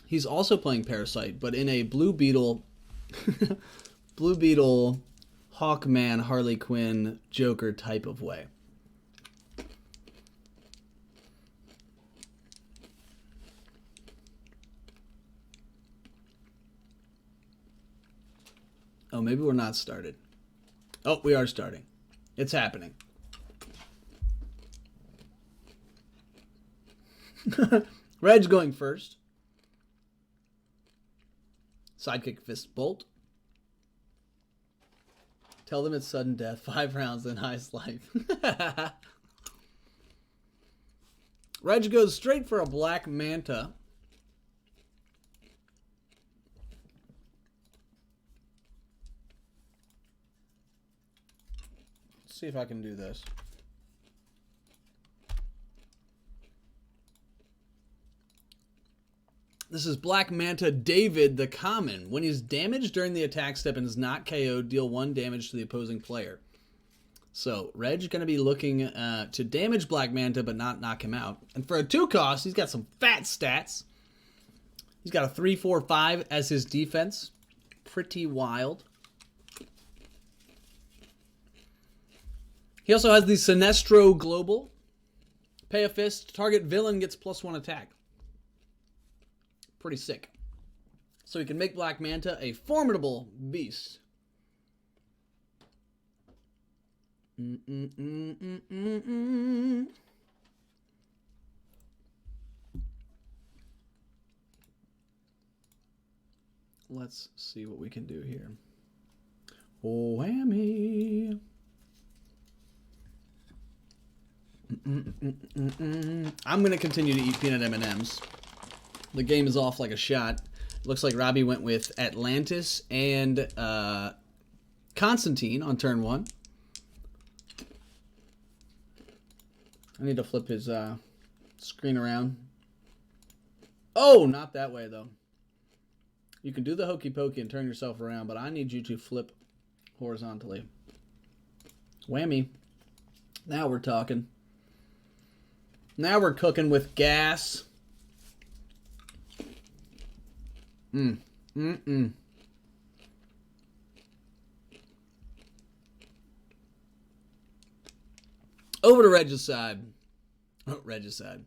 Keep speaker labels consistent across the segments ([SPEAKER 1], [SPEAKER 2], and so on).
[SPEAKER 1] He's also playing Parasite, but in a Blue Beetle, Blue Beetle, Hawkman, Harley Quinn, Joker type of way. Oh, maybe we're not started. Oh, we are starting. It's happening. Red's going first. Sidekick Fist Bolt. Tell them it's sudden death. 5 rounds, then highest life. Reg goes straight for a Black Manta. Let's see if I can do this. This is Black Manta David the Common. When he's damaged during the attack step and is not KO'd, deal 1 damage to the opposing player. So, Reg going to be looking to damage Black Manta but not knock him out. And for a 2 cost, he's got some fat stats. He's got a 3-4-5 as his defense. Pretty wild. He also has the Sinestro Global. Pay a fist. Target villain gets +1 attack. Pretty sick. So he can make Black Manta a formidable beast. Let's see what we can do here. Oh, whammy. I'm going to continue to eat peanut M&Ms. The game is off like a shot. Looks like Robbie went with Atlantis and Constantine on turn 1. I need to flip his screen around. Oh, not that way, though. You can do the hokey pokey and turn yourself around, but I need you to flip horizontally. Whammy. Now we're talking. Now we're cooking with gas. Over to Reg's side. Oh, Reg's side.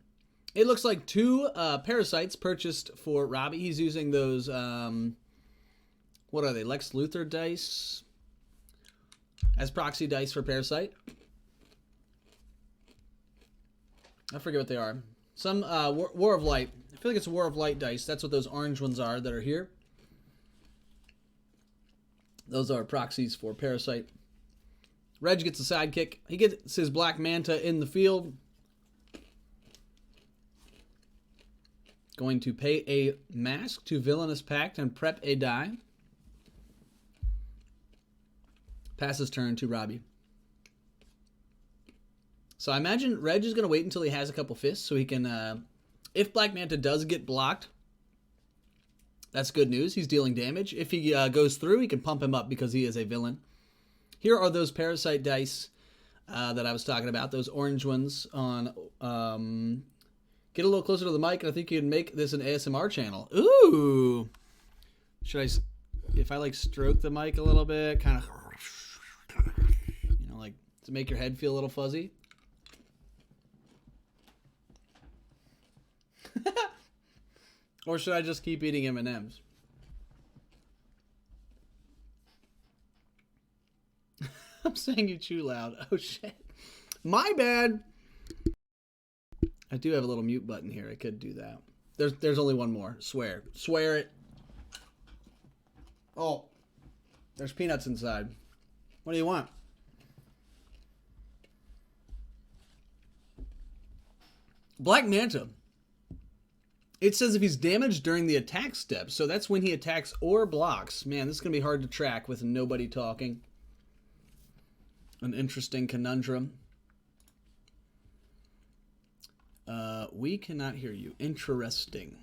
[SPEAKER 1] It looks like 2 parasites purchased for Robbie. He's using those, what are they, Lex Luthor dice as proxy dice for Parasite. I forget what they are. Some War of Light. I feel like it's War of Light dice. That's what those orange ones are that are here. Those are proxies for Parasite. Reg gets a sidekick. He gets his Black Manta in the field. Going to pay a mask to Villainous Pact and prep a die. Passes turn to Robbie. So I imagine Reg is going to wait until he has a couple fists so he can, if Black Manta does get blocked, that's good news. He's dealing damage. If he goes through, he can pump him up because he is a villain. Here are those Parasite dice that I was talking about, those orange ones on, get a little closer to the mic, and I think you can make this an ASMR channel. Ooh! Should I, if I like stroke the mic a little bit, kind of, you know, like to make your head feel a little fuzzy? Or should I just keep eating M&Ms? I'm saying you chew loud. Oh, shit. My bad. I do have a little mute button here. I could do that. There's only one more. Swear. Swear it. Oh. There's peanuts inside. What do you want? Black Manta. It says if he's damaged during the attack step, so that's when he attacks or blocks. Man, this is going to be hard to track with nobody talking. An interesting conundrum. We cannot hear you. Interesting.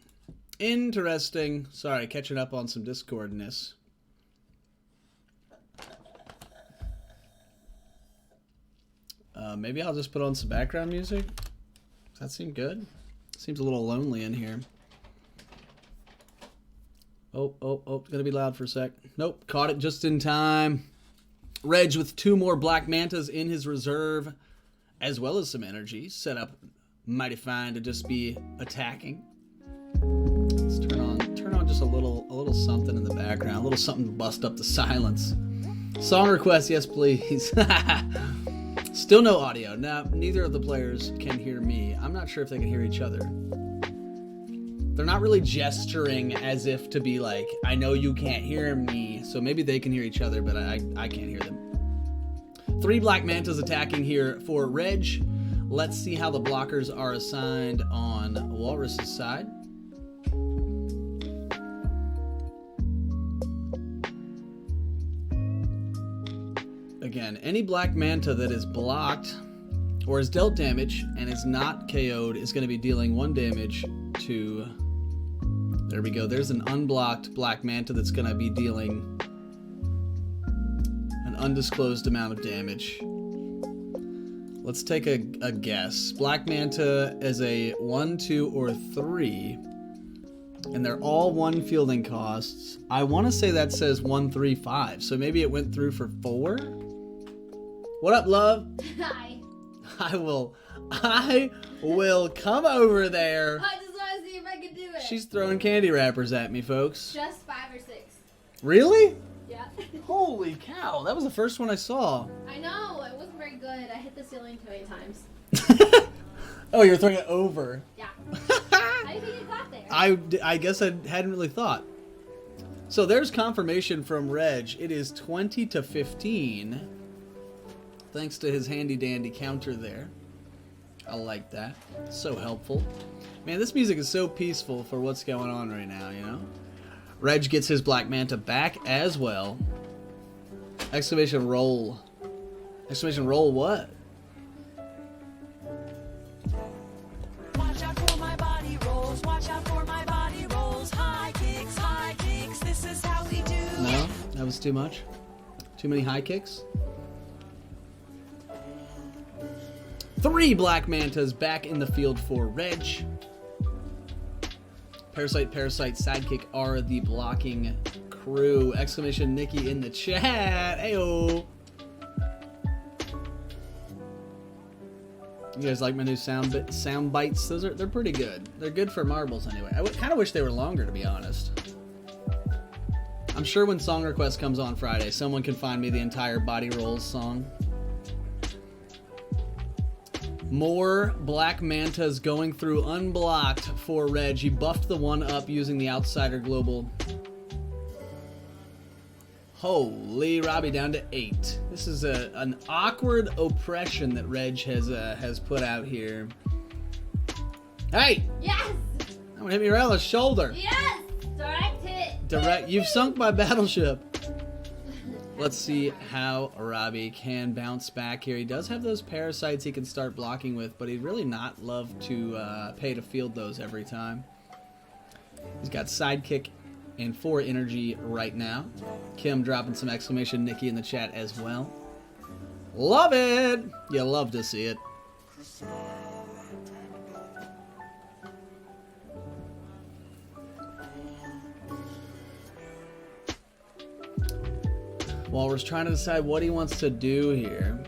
[SPEAKER 1] Interesting. Sorry, catching up on some Discordness. Maybe I'll just put on some background music. Does that seem good? Seems a little lonely in here. Oh, it's gonna be loud for a sec. Nope, caught it just in time. Reg with 2 more Black Mantas in his reserve, as well as some energy. Set up mighty fine to just be attacking. Let's turn on just a little something in the background, a little something to bust up the silence. Song request, yes please. Still no audio. Now, neither of the players can hear me. I'm not sure if they can hear each other. They're not really gesturing as if to be like, I know you can't hear me, so maybe they can hear each other, but I can't hear them. 3 Black Mantas attacking here for Reg. Let's see how the blockers are assigned on Walrus's side. Again, any Black Manta that is blocked or is dealt damage and is not KO'd is going to be dealing 1 damage to... There we go. There's an unblocked Black Manta that's going to be dealing an undisclosed amount of damage. Let's take a guess. Black Manta is a 1, 2, or 3. And they're all 1 fielding costs. I want to say that says 1, 3, 5. So maybe it went through for 4? What up, love?
[SPEAKER 2] Hi.
[SPEAKER 1] I will come over there.
[SPEAKER 2] I just want to see if I can do it.
[SPEAKER 1] She's throwing candy wrappers at me, folks.
[SPEAKER 2] Just 5 or 6.
[SPEAKER 1] Really?
[SPEAKER 2] Yeah.
[SPEAKER 1] Holy cow, that was the first one I saw.
[SPEAKER 2] I know, it wasn't very good. I hit the ceiling too many times.
[SPEAKER 1] Oh, you're throwing it over.
[SPEAKER 2] Yeah. How do you think it got there?
[SPEAKER 1] I guess I hadn't really thought. So there's confirmation from Reg. It is 20-15. Thanks to his handy dandy counter there. I like that. So helpful. Man, this music is so peaceful for what's going on right now, you know? Reg gets his Black Manta back as well. Exclamation roll. Exclamation roll what?
[SPEAKER 3] Watch out for my body rolls. Watch out for my body rolls. High kicks, this is how we do.
[SPEAKER 1] No, that was too much. Too many high kicks. 3 Black Mantas back in the field for Reg. Parasite, Sidekick are the blocking crew. Exclamation Nikki in the chat. Ayo. You guys like my new sound bites? They're pretty good. They're good for marbles anyway. I kind of wish they were longer, to be honest. I'm sure when song request comes on Friday, someone can find me the entire Body Rolls song. More Black Mantas going through unblocked for Reg. He buffed the 1 up using the Outsider Global. Holy, Robbie down to 8. This is an awkward oppression that Reg has put out here. Hey!
[SPEAKER 2] Yes!
[SPEAKER 1] I'm gonna hit me around the shoulder.
[SPEAKER 2] Yes! Direct hit!
[SPEAKER 1] Direct. You've sunk my battleship. Let's see how Robbie can bounce back here. He does have those parasites he can start blocking with, but he'd really not love to pay to field those every time. He's got Sidekick and 4 energy right now. Kim dropping some exclamation Nikki in the chat as well. Love it! You love to see it. Walrus trying to decide what he wants to do here.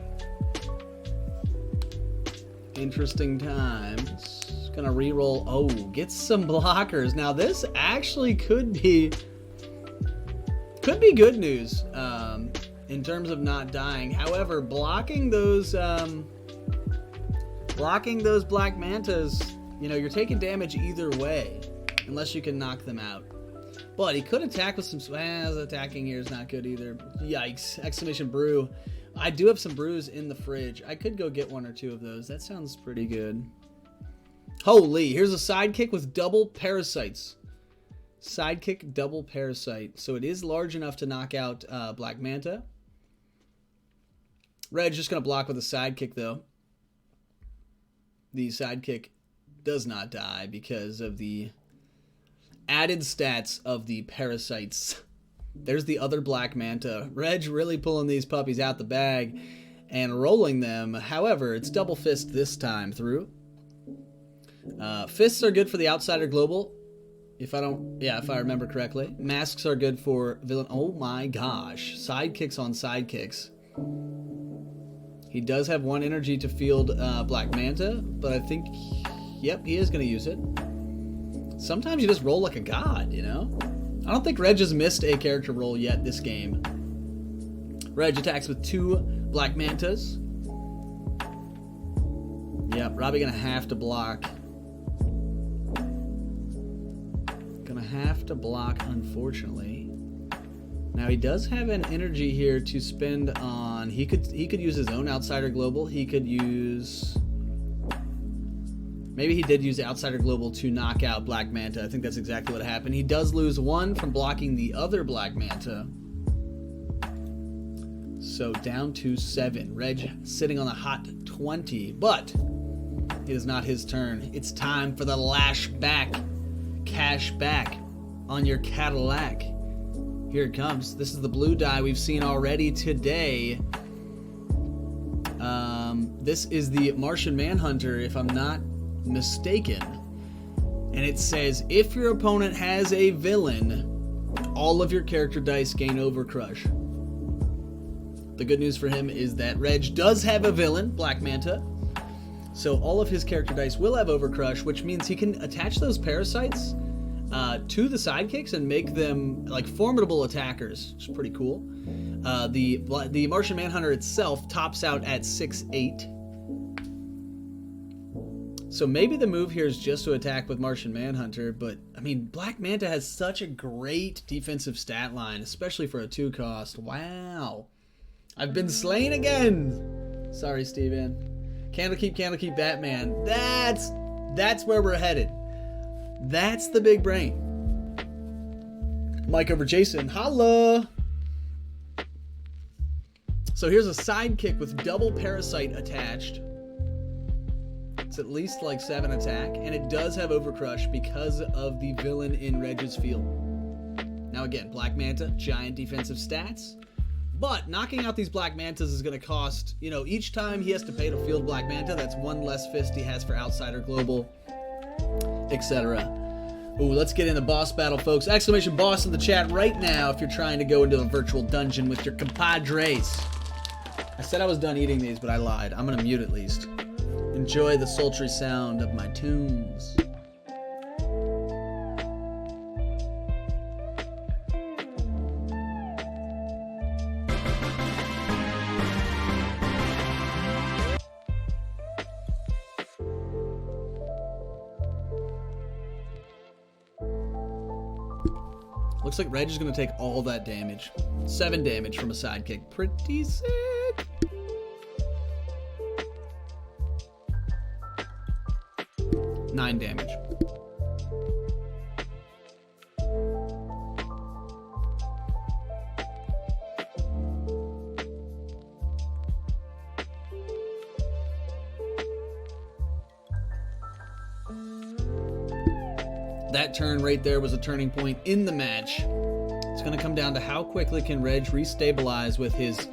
[SPEAKER 1] Interesting times. Gonna re-roll. Oh, get some blockers. Now this actually could be good news in terms of not dying. However, blocking those Black Mantas, you know, you're taking damage either way, unless you can knock them out. But he could attack with some... attacking here is not good either. Yikes. Exclamation brew. I do have some brews in the fridge. I could go get 1 or 2 of those. That sounds pretty good. Holy. Here's a sidekick with double parasites. Sidekick, double parasite. So it is large enough to knock out Black Manta. Red's just going to block with a sidekick, though. The sidekick does not die because of the added stats of the parasites. There's the other Black Manta. Reg really pulling these puppies out the bag and rolling them. However, it's double fist this time through. Fists are good for the Outsider Global. If I remember correctly. Masks are good for villain. Oh my gosh. Sidekicks on sidekicks. He does have one energy to field Black Manta, but I think, yep, he is going to use it. Sometimes you just roll like a god, you know? I don't think Reg has missed a character roll yet this game. Reg attacks with 2 Black Mantas. Yep, Robbie going to have to block. Gonna have to block, unfortunately. Now he does have an energy here to spend on. He could use his own Outsider Global. He could use. Maybe he did use Outsider Global to knock out Black Manta. I think that's exactly what happened. He does lose 1 from blocking the other Black Manta. So down to 7. Reg sitting on a hot 20, but it is not his turn. It's time for the lash back. Cash back on your Cadillac. Here it comes. This is the blue die we've seen already today. This is the Martian Manhunter, if I'm not mistaken. And it says, if your opponent has a villain, all of your character dice gain Overcrush. The good news for him is that Reg does have a villain, Black Manta. So all of his character dice will have Overcrush, which means he can attach those parasites to the sidekicks and make them like formidable attackers, which is pretty cool. The Martian Manhunter itself tops out at 6'8". So maybe the move here is just to attack with Martian Manhunter, but I mean, Black Manta has such a great defensive stat line, especially for a 2 cost. Wow. I've been slain again. Sorry, Steven. Candlekeep, Batman. That's where we're headed. That's the big brain. Mike over Jason. Holla! So here's a sidekick with double parasite attached. It's at least like 7 attack, and it does have Overcrush because of the villain in Reg's field. Now again, Black Manta, giant defensive stats. But knocking out these Black Mantas is going to cost, you know, each time he has to pay to field Black Manta, that's 1 less fist he has for Outsider Global, etc. Ooh, let's get in the boss battle, folks. Exclamation boss in the chat right now if you're trying to go into a virtual dungeon with your compadres. I said I was done eating these, but I lied. I'm going to mute at least. Enjoy the sultry sound of my tunes. Looks like Reg is going to take all that damage. 7 damage from a sidekick. Pretty sick. Nine damage. That turn right there was a turning point in the match. It's going to come down to how quickly can Reg restabilize with his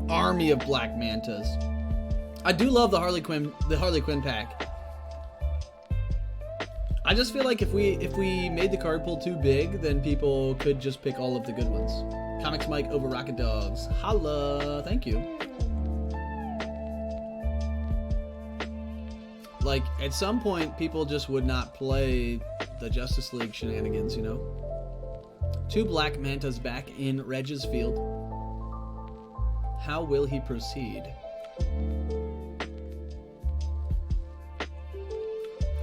[SPEAKER 1] army of Black Mantas. I do love the Harley Quinn pack. I just feel like if we made the card pool too big, then people could just pick all of the good ones. Comics Mike over Rocket Dogs. Holla! Thank you. Like, at some point, people just would not play the Justice League shenanigans, you know? 2 Black Mantas back in Reg's field. How will he proceed?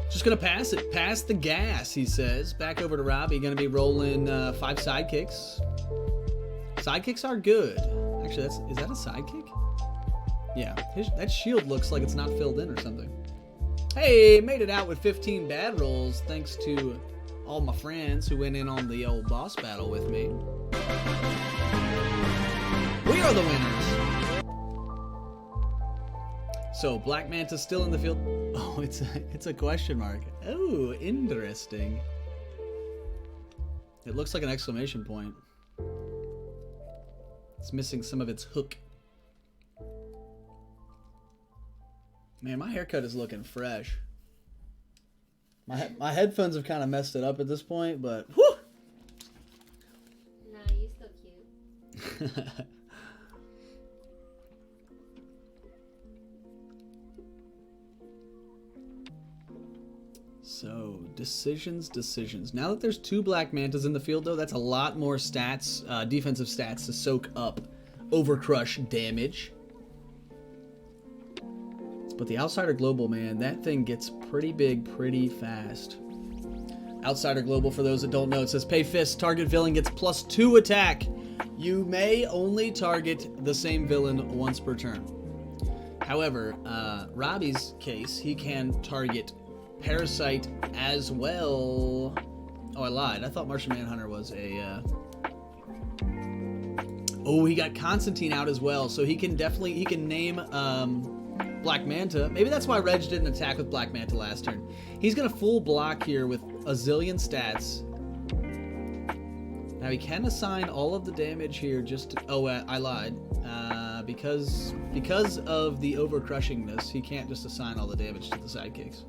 [SPEAKER 1] Just gonna pass it. Pass the gas, he says. Back over to Robbie. Gonna be rolling 5 sidekicks. Sidekicks are good. Actually, is that a sidekick? Yeah. That shield looks like it's not filled in or something. Hey, made it out with 15 bad rolls thanks to all my friends who went in on the old boss battle with me. We are the winners. So, Black Manta's still in the field. Oh, it's a question mark. Oh, interesting. It looks like an exclamation point. It's missing some of its hook. Man, my haircut is looking fresh. My headphones have kind of messed it up at this point, but whew!
[SPEAKER 2] Nah, you still cute.
[SPEAKER 1] So, decisions. Now that there's 2 Black Mantas in the field, though, that's a lot more stats, defensive stats to soak up Overcrush damage. But the Outsider Global, man, that thing gets pretty big pretty fast. Outsider Global, for those that don't know, it says pay fist, target villain gets +2 attack. You may only target the same villain once per turn. However, Robbie's case, he can target Parasite as well. Oh, I lied. I thought Martian Manhunter was a... Oh, he got Constantine out as well, so he can name Black Manta. Maybe that's why Reg didn't attack with Black Manta last turn. He's going to full block here with a zillion stats. Now he can assign all of the damage here just to... Oh, I lied. Because of the overcrushingness, he can't just assign all the damage to the sidekicks.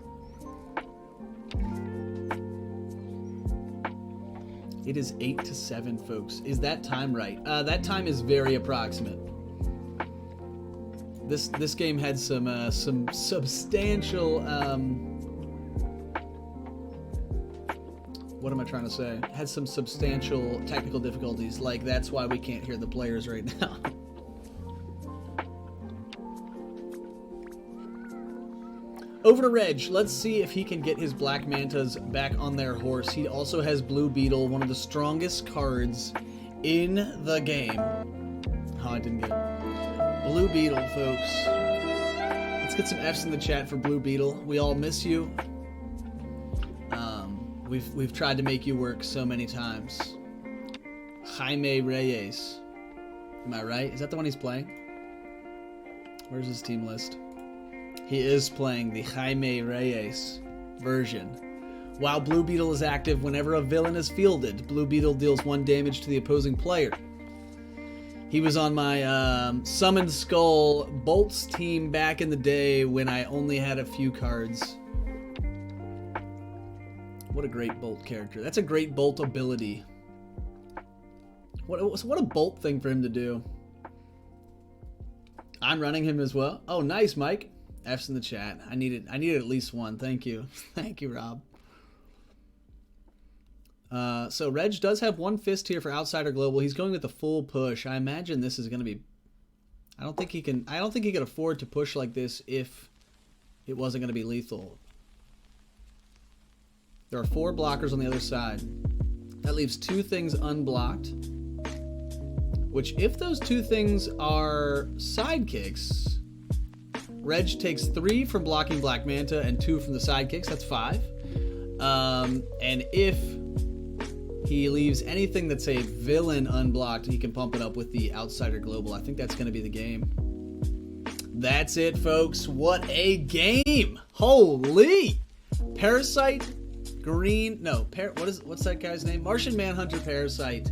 [SPEAKER 1] It is 8 to 7, folks. Is that time right? That time is very approximate. This game had some substantial what am I trying to say? Had some substantial technical difficulties. Like, that's why we can't hear the players right now. Over to Reg. Let's see if he can get his Black Mantas back on their horse. He also has Blue Beetle, one of the strongest cards in the game. Oh, I didn't get it. Blue Beetle, folks. Let's get some F's in the chat for Blue Beetle. We all miss you. We've tried to make you work so many times. Jaime Reyes. Am I right? Is that the one he's playing? Where's his team list? He is playing the Jaime Reyes version. While Blue Beetle is active, whenever a villain is fielded, Blue Beetle deals 1 damage to the opposing player. He was on my Summoned Skull Bolts team back in the day when I only had a few cards. What a great Bolt character. That's a great Bolt ability. What a Bolt thing for him to do. I'm running him as well. Oh, nice, Mike. F's in the chat. I needed at least 1. Thank you. Thank you, Rob. So Reg does have 1 fist here for Outsider Global. He's going with the full push. I imagine this is going to be... I don't think he can afford to push like this if it wasn't going to be lethal. There are 4 blockers on the other side. That leaves 2 things unblocked. Which, if those 2 things are sidekicks, Reg takes 3 from blocking Black Manta and 2 from the sidekicks. That's 5. And if he leaves anything that's a villain unblocked, he can pump it up with the Outsider Global. I think that's going to be the game. That's it, folks. What a game! Holy! Parasite, Green... No, what's that guy's name? Martian Manhunter Parasite